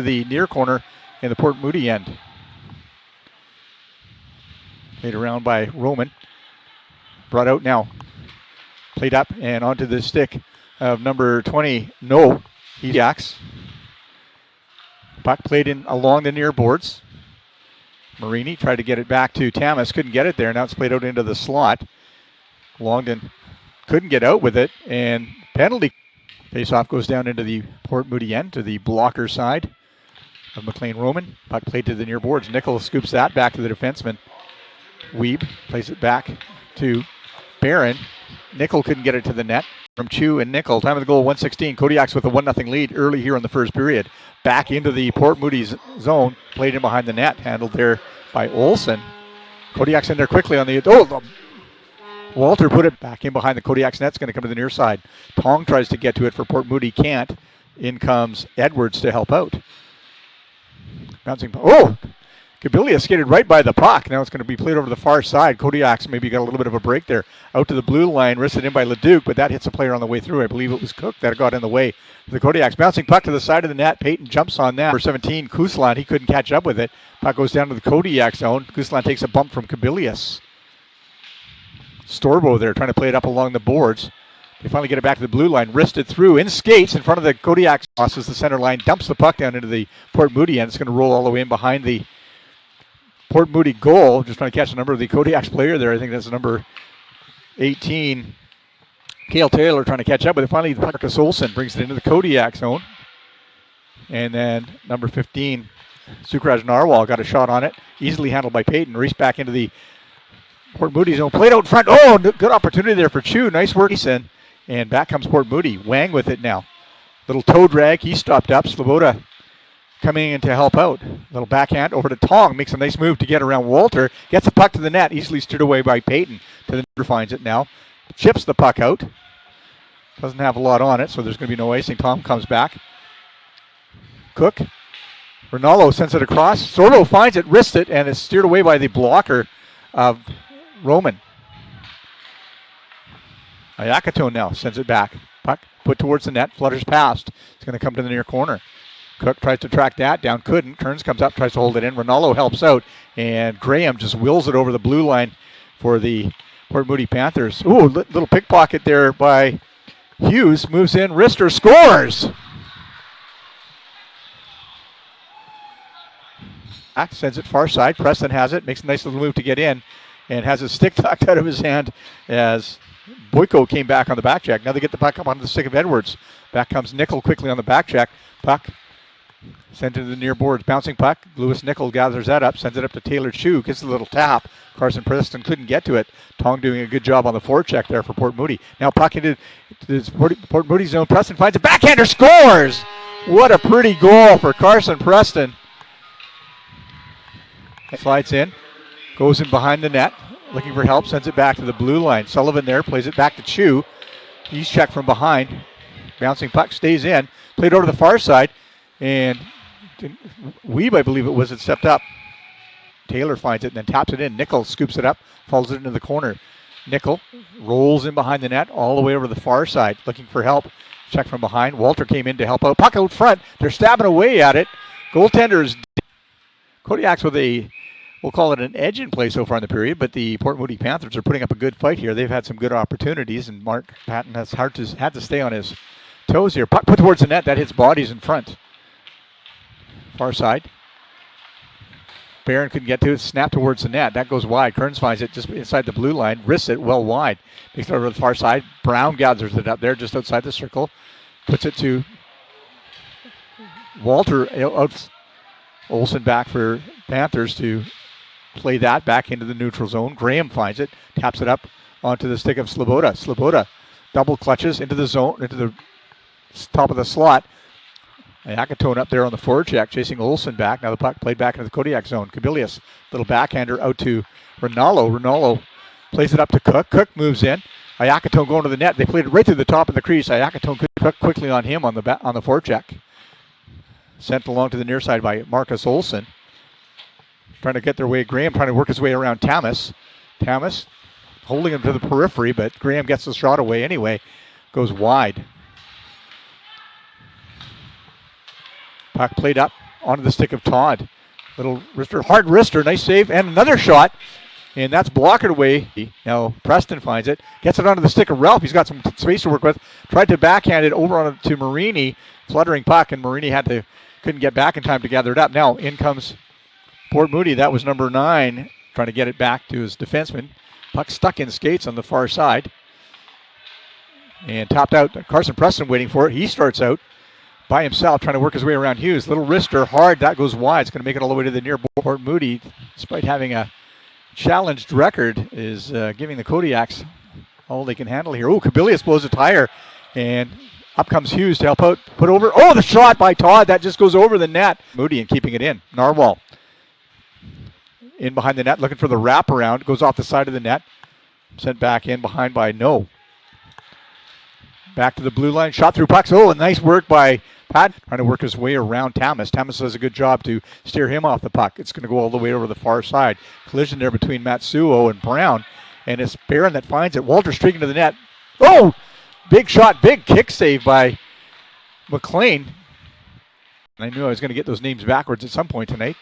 the near corner in the Port Moody end. Played around by Roman. Brought out now. Played up and onto the stick of number 20. No, Kodiaks. Puck played in along the near boards. Marini tried to get it back to Tamas. Couldn't get it there. Now it's played out into the slot. Longden couldn't get out with it. And penalty. Face-off goes down into the Port Moody end to the blocker side of McLean Roman. Puck played to the near boards. Nickel scoops that back to the defenseman. Weeb plays it back to Barron. Nickel couldn't get it to the net. From Chu and Nickel. Time of the goal, 1:16. Kodiaks with a 1-0 lead early here in the first period. Back into the Port Moody's zone. Played in behind the net. Handled there by Olsen. Kodiaks in there quickly on the... Walter put it back in behind the Kodiaks net. It's going to come to the near side. Tong tries to get to it for Port Moody. Can't. In comes Edwards to help out. Bouncing... Kabilia skated right by the puck. Now it's going to be played over the far side. Kodiaks maybe got a little bit of a break there. Out to the blue line, wristed in by Leduc, but that hits a player on the way through. I believe it was Cook that got in the way of the Kodiaks. Bouncing puck to the side of the net. Payton jumps on that. Number 17, Kuslan, he couldn't catch up with it. Puck goes down to the Kodiak zone. Kuslan takes a bump from Kabilias. Storbo there trying to play it up along the boards. They finally get it back to the blue line. Wristed through in skates in front of the Kodiaks. Crosses the center line. Dumps the puck down into the Port Moody end. It's going to roll all the way in behind the Port Moody goal. Just trying to catch the number of the Kodiaks player there. I think that's number 18. Cale Taylor trying to catch up with it. Finally, Marcus Olsen brings it into the Kodiak zone. And then number 15, Sukraj Narwhal got a shot on it. Easily handled by Payton. Raced back into the Port Moody zone. Played out in front. Good opportunity there for Chu. Nice work. And back comes Port Moody. Wang with it now. Little toe drag. He stopped up. Sloboda coming in to help out. Little backhand over to Tong. Makes a nice move to get around Walter. Gets the puck to the net. Easily steered away by Payton. To the net, finds it now. Chips the puck out. Doesn't have a lot on it, so there's going to be no icing. Tom comes back. Cook. Rinaldo sends it across. Sordo finds it, wrists it, and it's steered away by the blocker of Roman. Ayakato now sends it back. Puck put towards the net. Flutters past. It's going to come to the near corner. Cook tries to track that down, couldn't. Kearns comes up, tries to hold it in. Rinaldo helps out, and Graham just wills it over the blue line for the Port Moody Panthers. Little pickpocket there by Hughes. Moves in, wrister, scores! Back, sends it far side. Preston has it, makes a nice little move to get in, and has his stick tucked out of his hand as Boyko came back on the back check. Now they get the puck up onto the stick of Edwards. Back comes Nickel quickly on the back check. Puck sent to the near boards. Bouncing puck. Lewis Nickel gathers that up. Sends it up to Taylor Chu. Gets a little tap. Carson Preston couldn't get to it. Tong doing a good job on the forecheck there for Port Moody. Now puck into the Port Moody zone. Preston finds a backhander. Scores! What a pretty goal for Carson Preston. Slides in. Goes in behind the net. Looking for help. Sends it back to the blue line. Sullivan there. Plays it back to Chu. He's checked from behind. Bouncing puck stays in. Played over to the far side. And Weeb, I believe it was, it stepped up. Taylor finds it and then taps it in. Nickel scoops it up, follows it into the corner. Nickel rolls in behind the net all the way over to the far side, looking for help. Check from behind. Walter came in to help out. Puck out front. They're stabbing away at it. Goaltenders. Kodiaks with we'll call it an edge in play so far in the period, but the Port Moody Panthers are putting up a good fight here. They've had some good opportunities, and Mark Patton has had to stay on his toes here. Puck put towards the net. That hits bodies in front. Far side. Barron couldn't get to it. Snap towards the net. That goes wide. Kearns finds it just inside the blue line. Wrists it well wide. Makes it over to the far side. Brown gathers it up there just outside the circle. Puts it to Walter. Olsen back for Panthers to play that back into the neutral zone. Graham finds it. Taps it up onto the stick of Sloboda. Sloboda double clutches into the zone, into the top of the slot. Yakatone up there on the forecheck, chasing Olsen back. Now the puck played back into the Kodiak zone. Kabilias, little backhander out to Rinaldo. Rinaldo plays it up to Cook. Cook moves in. Ayakatone going to the net. They played it right through the top of the crease. Ayakatone could Cook quickly on him on the forecheck. Sent along to the near side by Marcus Olsen. Trying to get their way. Graham trying to work his way around Tamas. Tamas holding him to the periphery, but Graham gets the shot away anyway. Goes wide. Puck played up onto the stick of Todd. Little wrister, hard wrister, nice save, and another shot. And that's blocked away. Now Preston finds it. Gets it onto the stick of Ralph. He's got some space to work with. Tried to backhand it over to Marini. Fluttering puck, and Marini couldn't get back in time to gather it up. Now in comes Port Moody. That was number 9. Trying to get it back to his defenseman. Puck stuck in skates on the far side. And topped out. Carson Preston waiting for it. He starts out by himself, trying to work his way around Hughes. Little wrister, hard. That goes wide. It's going to make it all the way to the near board. Port Moody, despite having a challenged record, is giving the Kodiaks all they can handle here. Oh, Kabilius blows a tire, and up comes Hughes to help out. Put over. Oh, the shot by Todd. That just goes over the net. Moody and keeping it in. Narwhal in behind the net, looking for the wraparound. Goes off the side of the net. Sent back in behind by No. Back to the blue line. Shot through pucks. Oh, a nice work by Pat. Trying to work his way around Tamas. Tamas does a good job to steer him off the puck. It's going to go all the way over the far side. Collision there between Matsuo and Brown. And it's Barron that finds it. Walter streaking to the net. Oh! Big shot. Big kick save by McLean. I knew I was going to get those names backwards at some point tonight.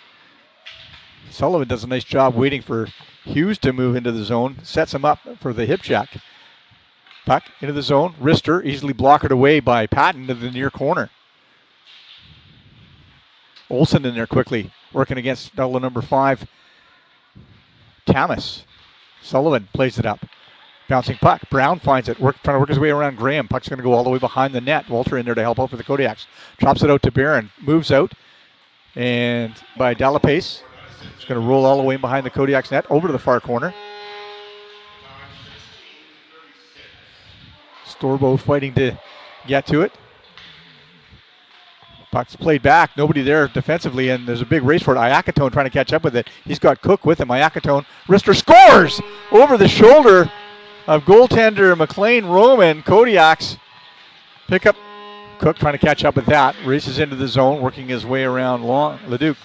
Sullivan does a nice job waiting for Hughes to move into the zone. Sets him up for the hip check. Puck into the zone. Wrister easily blocked away by Patton to the near corner. Olsen in there quickly, working against double number 5. Tamas. Sullivan plays it up. Bouncing puck. Brown finds it. Trying to work his way around Graham. Puck's going to go all the way behind the net. Walter in there to help out for the Kodiaks. Drops it out to Barron. Moves out. And by Delapace. It's going to roll all the way behind the Kodiaks net. Over to the far corner. Storbo fighting to get to it. Puck's played back. Nobody there defensively, and there's a big race for it. Iacatone trying to catch up with it. He's got Cook with him. Iacatone. Wrister scores over the shoulder of goaltender McLean Roman. Kodiaks pick up. Cook trying to catch up with that. Races into the zone, working his way around Leduc.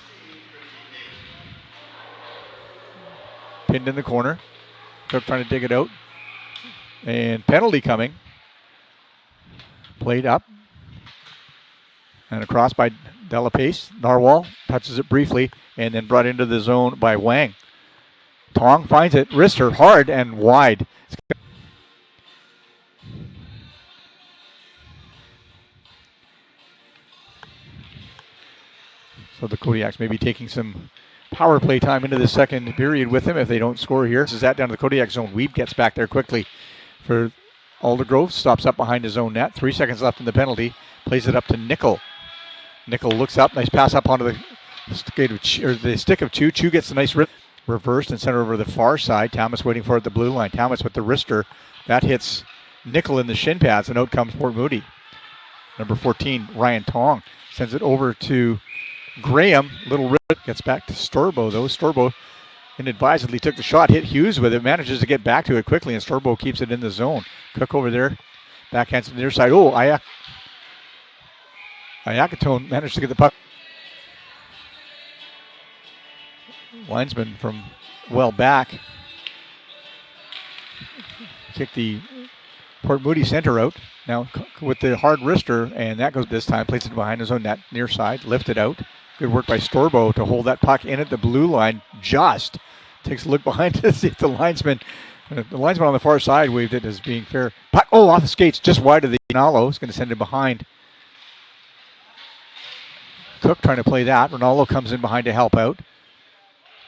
Pinned in the corner. Cook trying to dig it out. And penalty coming. Played up. And across by Delapace. Narwhal touches it briefly and then brought into the zone by Wang. Tong finds it. Wrister hard and wide. So the Kodiaks may be taking some power play time into the second period with him if they don't score here. This is that down to the Kodiak zone. Weeb gets back there quickly for Aldergrove. Stops up behind his own net. 3 seconds left in the penalty. Plays it up to Nickel. Nickel looks up. Nice pass up onto the stick of Chu. Chu gets a nice reversed and sent over the far side. Thomas waiting for it at the blue line. Thomas with the wrister. That hits Nickel in the shin pads, and out comes Port Moody. Number 14, Ryan Tong, sends it over to Graham. Little rip. Gets back to Storbo, though. Storbo inadvisedly took the shot, hit Hughes with it, manages to get back to it quickly, and Storbo keeps it in the zone. Cook over there. Backhands to the near side. Oh, Iacatone managed to get the puck. Linesman from well back. Kicked the Port Moody center out. Now with the hard wrister, and that goes this time. Plays it behind his own net, near side. Lifted out. Good work by Storbo to hold that puck in at the blue line. Just takes a look behind to see if the linesman on the far side waved it as being fair. Puck, off the skates, just wide of the Ronaldo. Is going to send it behind. Cook trying to play that. Ronaldo comes in behind to help out.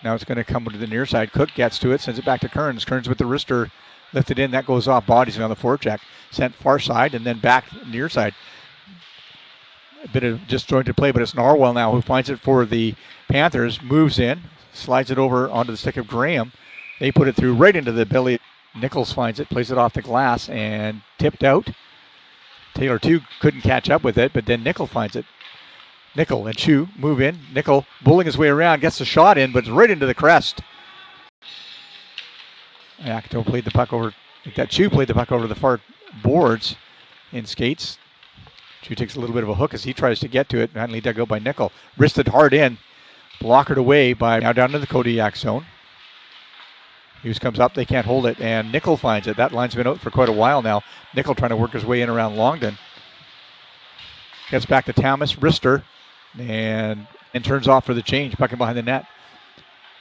Now it's going to come to the near side. Cook gets to it, sends it back to Kearns. Kearns with the wrister lifted in. That goes off bodies on the forecheck. Sent far side and then back near side. A bit of disjointed play, but it's Narwhal now who finds it for the Panthers. Moves in, slides it over onto the stick of Graham. They put it through right into the belly. Nichols finds it, plays it off the glass, and tipped out. Taylor, too, couldn't catch up with it, but then Nickel finds it. Nickel and Chu move in. Nickel bulling his way around, gets the shot in, but it's right into the crest. Iacatone played the puck over. Chu played the puck over the far boards in skates. Chu takes a little bit of a hook as he tries to get to it. Finally dug out by Nickel. Wristed hard in. Blockered away by now down to the Kodiak zone. Hughes comes up. They can't hold it, and Nickel finds it. That line's been out for quite a while now. Nickel trying to work his way in around Longden. Gets back to Thomas. Wrister. And and turns off for the change. Puck in behind the net.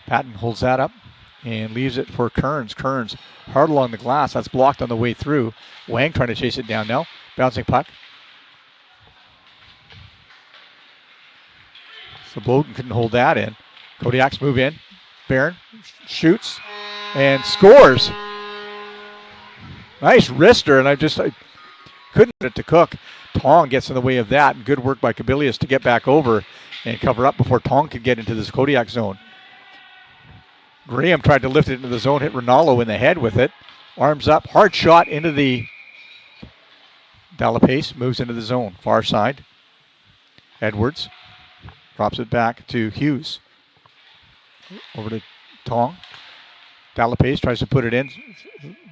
Patton holds that up and leaves it for Kearns. Kearns hard along the glass. That's blocked on the way through. Wang trying to chase it down now. Bouncing puck. So Bowden couldn't hold that in. Kodiaks move in. Barron shoots and scores. Nice wrister, and I couldn't get it to Cook. Tong gets in the way of that, and good work by Kabilius to get back over and cover up before Tong could get into this Kodiak zone. Graham tried to lift it into the zone, hit Ronaldo in the head with it. Arms up, hard shot into the Delapace, moves into the zone, far side. Edwards drops it back to Hughes. Over to Tong. Delapace tries to put it in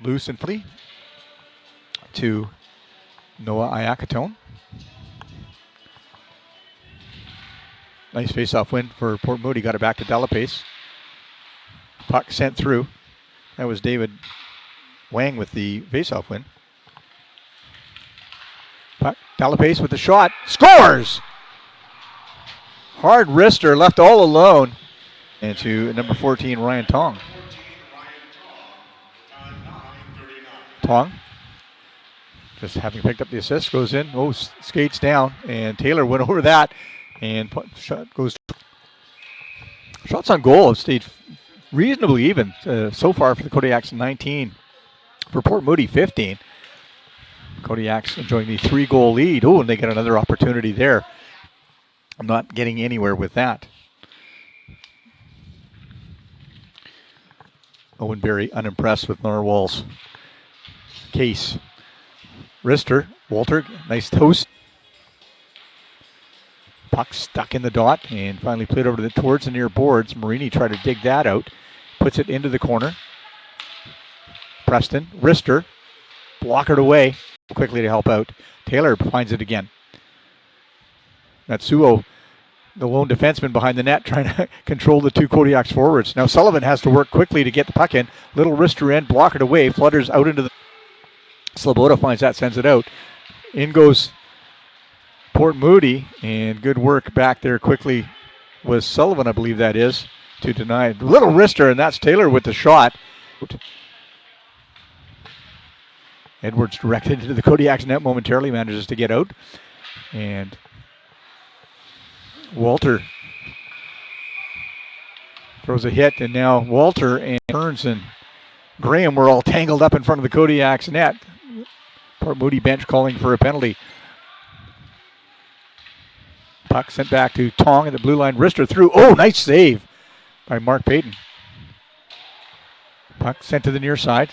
loose and free to Noah Iacatone. Nice face-off win for Port Moody. Got it back to Delapace. Puck sent through. That was David Wang with the face-off win. Puck, Delapace with the shot. Scores! Hard wrister, left all alone. And to number 14, Ryan Tong. Tong, just having picked up the assist, goes in. Oh, skates down, and Taylor went over that, and shot goes. Shots on goal have stayed reasonably even so far for the Kodiaks. 19 for Port Moody, 15. Kodiaks enjoying the 3-goal lead. Oh, and they get another opportunity there. I'm not getting anywhere with that. Owen Berry unimpressed with Narwhal's case. Wrister, Walter, nice toast. Puck stuck in the dot and finally played over towards the near boards. Marini tried to dig that out. Puts it into the corner. Preston, Wrister, blockered away quickly to help out. Taylor finds it again. Natsuo, the lone defenseman behind the net, trying to control the two Kodiaks forwards. Now Sullivan has to work quickly to get the puck in. Little wrister in, blockered away, flutters out into the... Sloboda finds that, sends it out. In goes Port Moody, and good work back there quickly was Sullivan, I believe that is, to deny. Little wrister, and that's Taylor with the shot. Edwards directed into the Kodiaks net momentarily, manages to get out. And Walter throws a hit, and now Walter and Kearns and Graham were all tangled up in front of the Kodiaks net. Port Moody bench calling for a penalty. Puck sent back to Tong at the blue line. Wrister through. Oh, nice save by Mark Payton. Puck sent to the near side.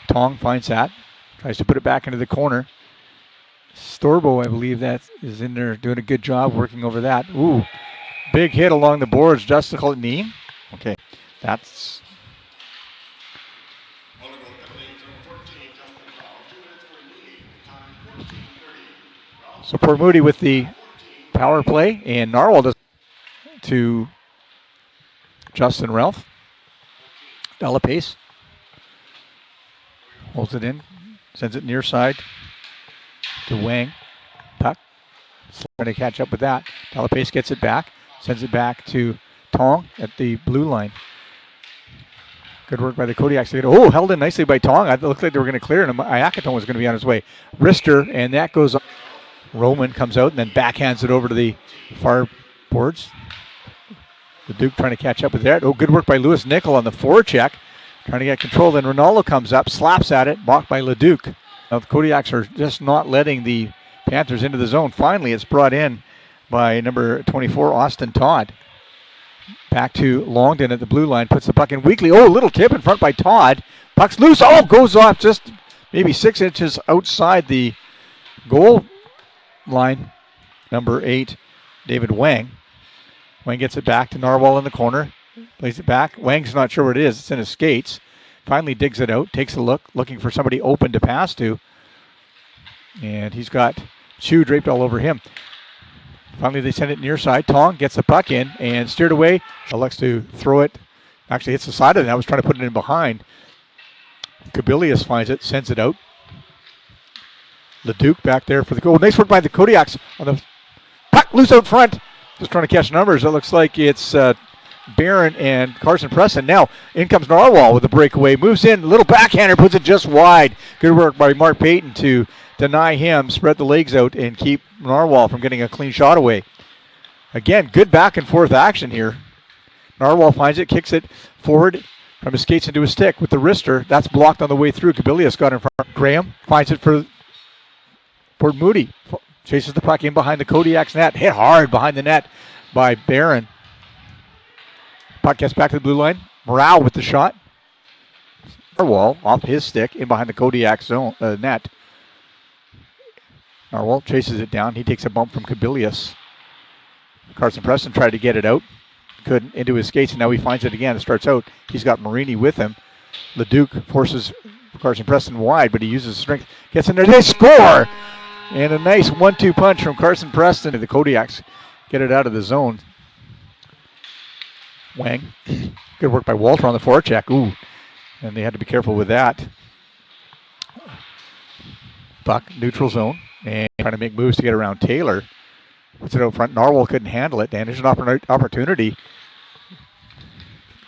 Tong finds that. Tries to put it back into the corner. Storbo, I believe that is in there doing a good job working over that. Ooh, big hit along the boards. Justical knee. Okay, that's... So Port Moody with the power play, and Narwhal does to Justin Ralph. Delapace holds it in, sends it near side to Wang. Puck trying to catch up with that. Delapace gets it back, sends it back to Tong at the blue line. Good work by the Kodiaks. Oh, held in nicely by Tong. It looked like they were going to clear, and Iacatone was going to be on his way. Wrister, and that goes on. Roman comes out and then backhands it over to the far boards. The Duke trying to catch up with that. Oh, good work by Lewis Nickel on the forecheck. Trying to get control. Then Ronaldo comes up, slaps at it, blocked by Leduc. Now the Kodiaks are just not letting the Panthers into the zone. Finally, it's brought in by number 24, Austin Todd. Back to Longden at the blue line. Puts the puck in weakly. Oh, a little tip in front by Todd. Puck's loose. Oh, goes off just maybe 6 inches outside the goal line. Number 8, David Wang. Wang gets it back to Narwhal in the corner. Plays it back. Wang's not sure where it is. It's in his skates. Finally digs it out. Takes a look. Looking for somebody open to pass to. And he's got shoe draped all over him. Finally they send it near side. Tong gets the puck in and steered away. Elects to throw it. Actually hits the side of it. I was trying to put it in behind. Kabilius finds it. Sends it out. Leduc back there for the goal. Nice work by the Kodiaks on the puck loose out front. Just trying to catch numbers. It looks like it's Barron and Carson Preston. Now in comes Narwhal with a breakaway. Moves in, little backhander, puts it just wide. Good work by Mark Payton to deny him, spread the legs out, and keep Narwhal from getting a clean shot away. Again, good back and forth action here. Narwhal finds it, kicks it forward from his skates into his stick with the wrister. That's blocked on the way through. Kodiaks got in front. Graham finds it for Moody. Chases the puck in behind the Kodiaks net. Hit hard behind the net by Barron. Puck gets back to the blue line. Morale with the shot. Narwhal off his stick in behind the Kodiak zone net. Narwhal chases it down. He takes a bump from Kodiaks. Carson Preston tried to get it out. Couldn't, into his skates, and now he finds it again. It starts out. He's got Marini with him. Leduc forces Carson Preston wide, but he uses strength. Gets in there. They score! And a nice 1-2 punch from Carson Preston. The Kodiaks get it out of the zone. Wang. Good work by Walter on the forecheck. Ooh. And they had to be careful with that. Puck, neutral zone. And trying to make moves to get around Taylor. Puts it out front. Narwhal couldn't handle it. And there's an opportunity.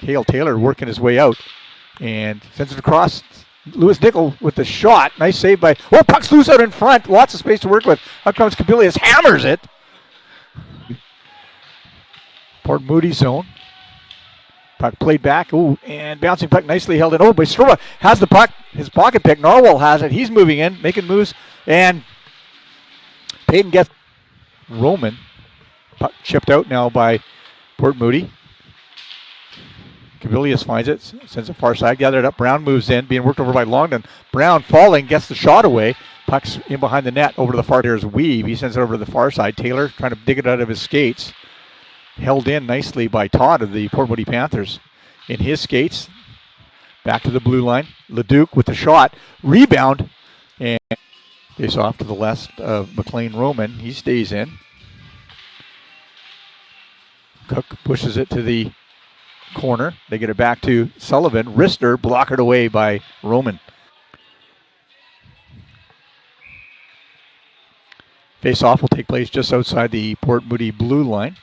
Cale Taylor working his way out. And sends it across. Lewis Nickel with the shot. Nice save by... Oh, puck's loose out in front. Lots of space to work with. Out comes Kodiaks. Hammers it. Port Moody zone. Puck played back. Ooh, and bouncing puck nicely held in. Oh, but Strova has the puck. His pocket pick. Narwhal has it. He's moving in, making moves. And Payton gets Roman. Puck chipped out now by Port Moody. Kodiaks finds it, sends it far side, gathered up. Brown moves in, being worked over by Longden. Brown falling, gets the shot away. Puck's in behind the net, over to the far. There's Weave. He sends it over to the far side. Taylor trying to dig it out of his skates. Held in nicely by Todd of the Port Moody Panthers. In his skates, back to the blue line. Leduc with the shot. Rebound. And face off to the left of McLean Roman. He stays in. Cook pushes it to the corner. They get it back to Sullivan. Wrister blockered away by Roman. Face-off will take place just outside the Port Moody blue line.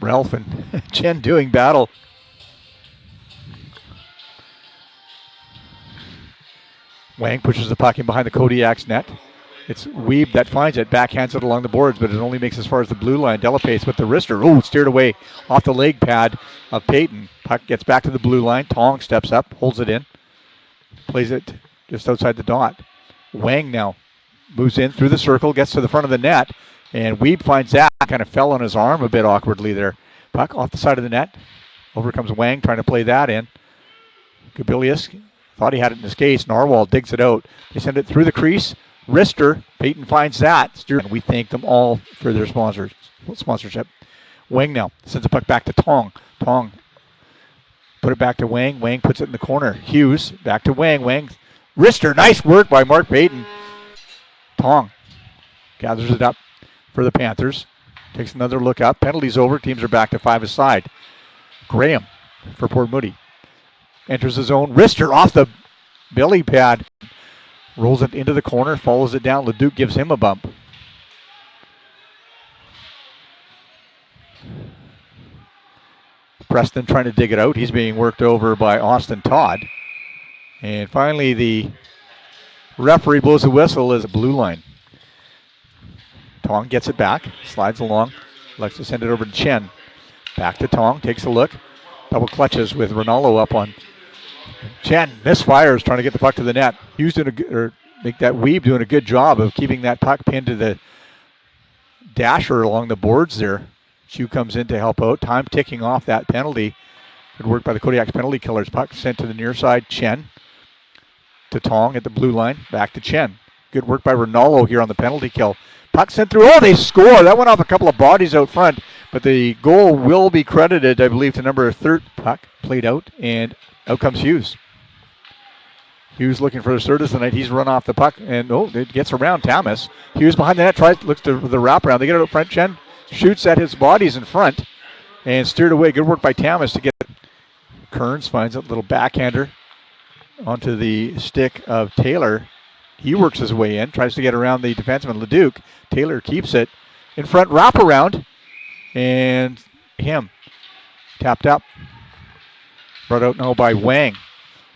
Ralph and Chen doing battle. Wang pushes the puck in behind the Kodiaks net. It's Weeb that finds it, backhands it along the boards, but it only makes as far as the blue line. Delapace with the wrister. Oh, steered away off the leg pad of Payton. Puck gets back to the blue line. Tong steps up, holds it in. Plays it just outside the dot. Wang now moves in through the circle, gets to the front of the net, and Weeb finds that. Kind of fell on his arm a bit awkwardly there. Puck off the side of the net. Over comes Wang trying to play that in. Kodiaks thought he had it in his case. Narwhal digs it out. They send it through the crease. Wrister, Payton finds that. And we thank them all for their sponsorship. Wang now sends the puck back to Tong. Tong put it back to Wang. Wang puts it in the corner. Hughes back to Wang. Wang. Wrister, nice work by Mark Payton. Tong gathers it up for the Panthers. Takes another look up. Penalties over. Teams are back to 5 aside. Graham for Port Moody. Enters the zone. Wrister off the belly pad. Rolls it into the corner, follows it down. Leduc gives him a bump. Preston trying to dig it out. He's being worked over by Austin Todd. And finally, the referee blows a whistle as a blue line. Tong gets it back, slides along, likes to send it over to Chen. Back to Tong, takes a look. Double clutches with Ronaldo up on Chen. Misfires, trying to get the puck to the net. Hughes doing Weeb doing a good job of keeping that puck pinned to the dasher along the boards there. Chu comes in to help out. Time ticking off that penalty. Good work by the Kodiaks penalty killers. Puck sent to the near side. Chen to Tong at the blue line. Back to Chen. Good work by Ronaldo here on the penalty kill. Puck sent through. Oh, they score. That went off a couple of bodies out front. But the goal will be credited, I believe, to number 3. Puck played out, and out comes Hughes. Hughes looking for the Certus tonight. He's run off the puck, and it gets around Thomas. Hughes behind the net, looks to the wraparound. They get it out front. Chen shoots at his bodies in front and steered away. Good work by Thomas to get it. Kearns finds a little backhander onto the stick of Taylor. He works his way in, tries to get around the defenseman, Leduc. Taylor keeps it in front, wraparound, and him tapped up. Brought out now by Wang.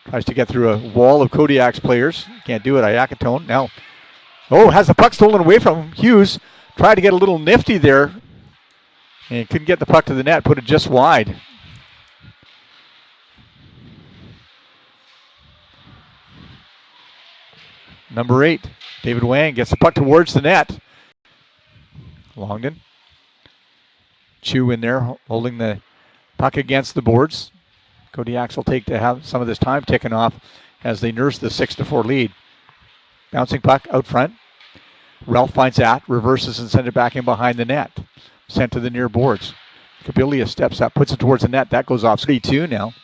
Tries to get through a wall of Kodiaks players. Can't do it. Iacatone now. Oh, has the puck stolen away from him. Hughes tried to get a little nifty there and couldn't get the puck to the net. Put it just wide. Number 8, David Wang gets the puck towards the net. Longden. Chu in there holding the puck against the boards. Kodiaks will take to have some of this time ticking off as they nurse the 6-4 lead. Bouncing puck out front. Ralph finds that, reverses and sends it back in behind the net. Sent to the near boards. Kabilia steps up, puts it towards the net. That goes off 3-2 now.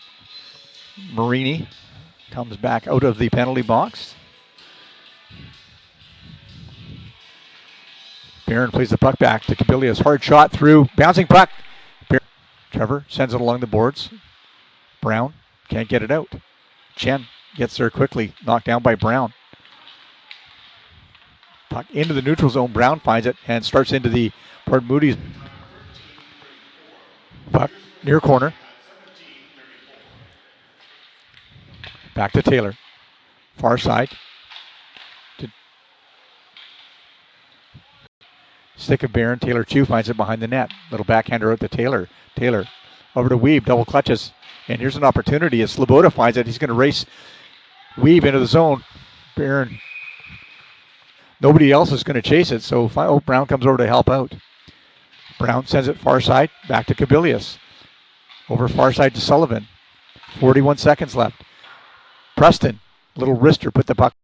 Marini comes back out of the penalty box. Barron plays the puck back to Kabilia's hard shot through. Bouncing puck. Trevor sends it along the boards. Brown can't get it out. Chen gets there quickly, knocked down by Brown. Puck into the neutral zone. Brown finds it and starts into the Port Moody's puck near corner. Back to Taylor. Far side. Stick of Barron. Taylor Chu finds it behind the net. Little backhander out to Taylor. Taylor over to Weeb. Double clutches. And here's an opportunity as Sloboda finds it. He's going to race Weeb into the zone. Barron. Nobody else is going to chase it. So Brown comes over to help out. Brown sends it far side. Back to Kabilius. Over far side to Sullivan. 41 seconds left. Preston. Little wrister put the puck